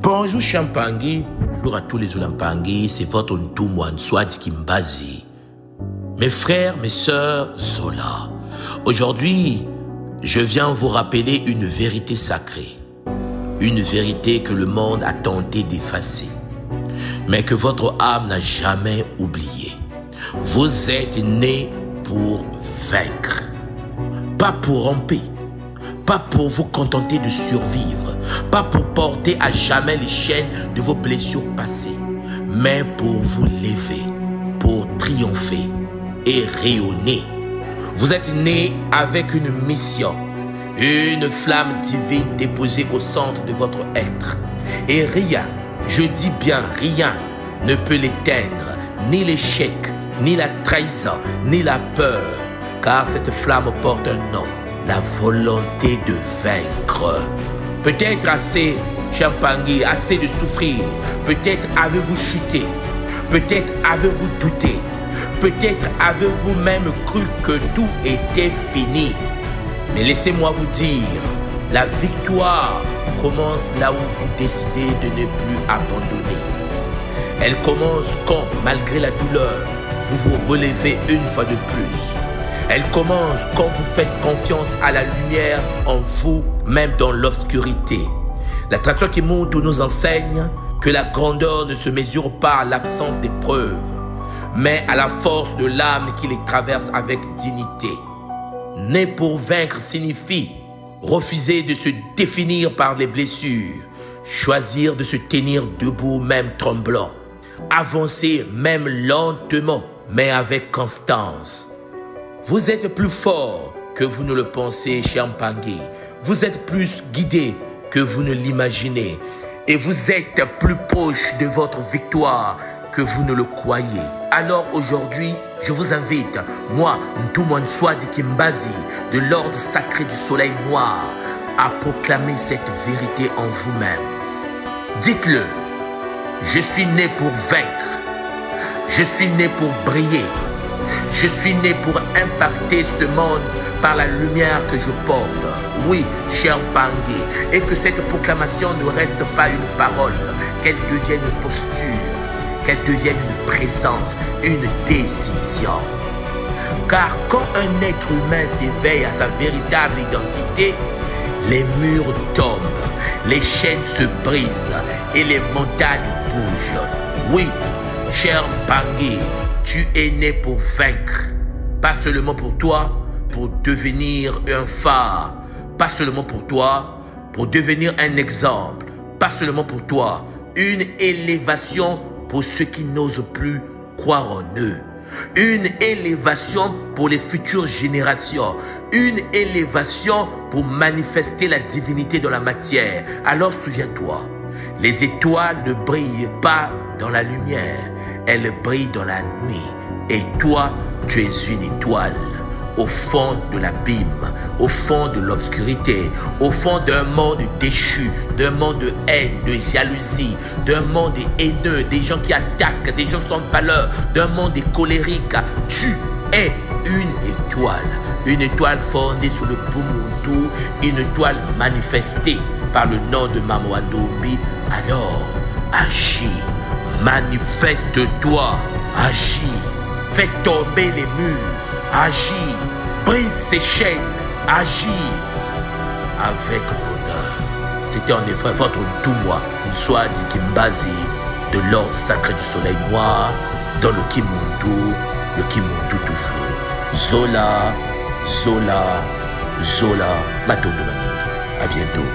Bonjour Champangui, bonjour à tous les Olampangui, c'est votre Ntumwan Swadi Kimbazi. Mes frères, mes sœurs, Zola. Aujourd'hui, je viens vous rappeler une vérité sacrée. Une vérité que le monde a tenté d'effacer, mais que votre âme n'a jamais oubliée. Vous êtes nés pour vaincre, pas pour ramper, pas pour vous contenter de survivre, pas pour porter à jamais les chaînes de vos blessures passées, mais pour vous lever, pour triompher et rayonner. Vous êtes nés avec une mission, une flamme divine déposée au centre de votre être. Et rien, je dis bien rien, ne peut l'éteindre, ni l'échec, ni la trahison, ni la peur, car cette flamme porte un nom, la volonté de vaincre. Peut-être assez, Champangui, assez de souffrir, peut-être avez-vous chuté, peut-être avez-vous douté, peut-être avez-vous même cru que tout était fini. Mais laissez-moi vous dire, la victoire commence là où vous décidez de ne plus abandonner. Elle commence quand, malgré la douleur, vous vous relevez une fois de plus. Elle commence quand vous faites confiance à la lumière en vous, même dans l'obscurité. La tradition Kimuntu nous enseigne que la grandeur ne se mesure pas à l'absence d'épreuves, mais à la force de l'âme qui les traverse avec dignité. Né pour vaincre signifie refuser de se définir par les blessures, choisir de se tenir debout même tremblant, avancer même lentement mais avec constance. Vous êtes plus fort que vous ne le pensez, Champangui. Vous êtes plus guidé que vous ne l'imaginez. Et vous êtes plus proche de votre victoire que vous ne le croyez. Alors aujourd'hui, je vous invite, moi, Ntumwan Swadi Kimbazi, de l'ordre sacré du soleil noir, à proclamer cette vérité en vous-même. Dites-le, je suis né pour vaincre, je suis né pour briller, je suis né pour impacter ce monde par la lumière que je porte. Oui, Champangui, et que cette proclamation ne reste pas une parole, qu'elle devienne une posture, qu'elle devienne une présence, une décision. Car quand un être humain s'éveille à sa véritable identité, les murs tombent, les chaînes se brisent et les montagnes bougent. Oui, Champangui, tu es né pour vaincre, pas seulement pour toi, pour devenir un phare, pas seulement pour toi, pour devenir un exemple, pas seulement pour toi, une élévation pour ceux qui n'osent plus croire en eux. Une élévation pour les futures générations. Une élévation pour manifester la divinité dans la matière. Alors souviens-toi, les étoiles ne brillent pas dans la lumière, elles brillent dans la nuit. Et toi, tu es une étoile. Au fond de l'abîme, au fond de l'obscurité, au fond d'un monde déchu, d'un monde de haine, de jalousie, d'un monde haineux, des gens qui attaquent, des gens sans valeur, d'un monde colérique. Tu es une étoile fondée sur le Bumuntu, une étoile manifestée par le nom de Mama Ndombi. Alors, agis, manifeste-toi, agis, fais tomber les murs. Agis, brise ces chaînes, agis avec bonheur. C'était en effet votre Ntumwan Swadi Kimbazi, de l'ordre sacré du soleil noir, dans le Kimuntu toujours. Zola, Zola, Zola, Matondo Maningi. À bientôt.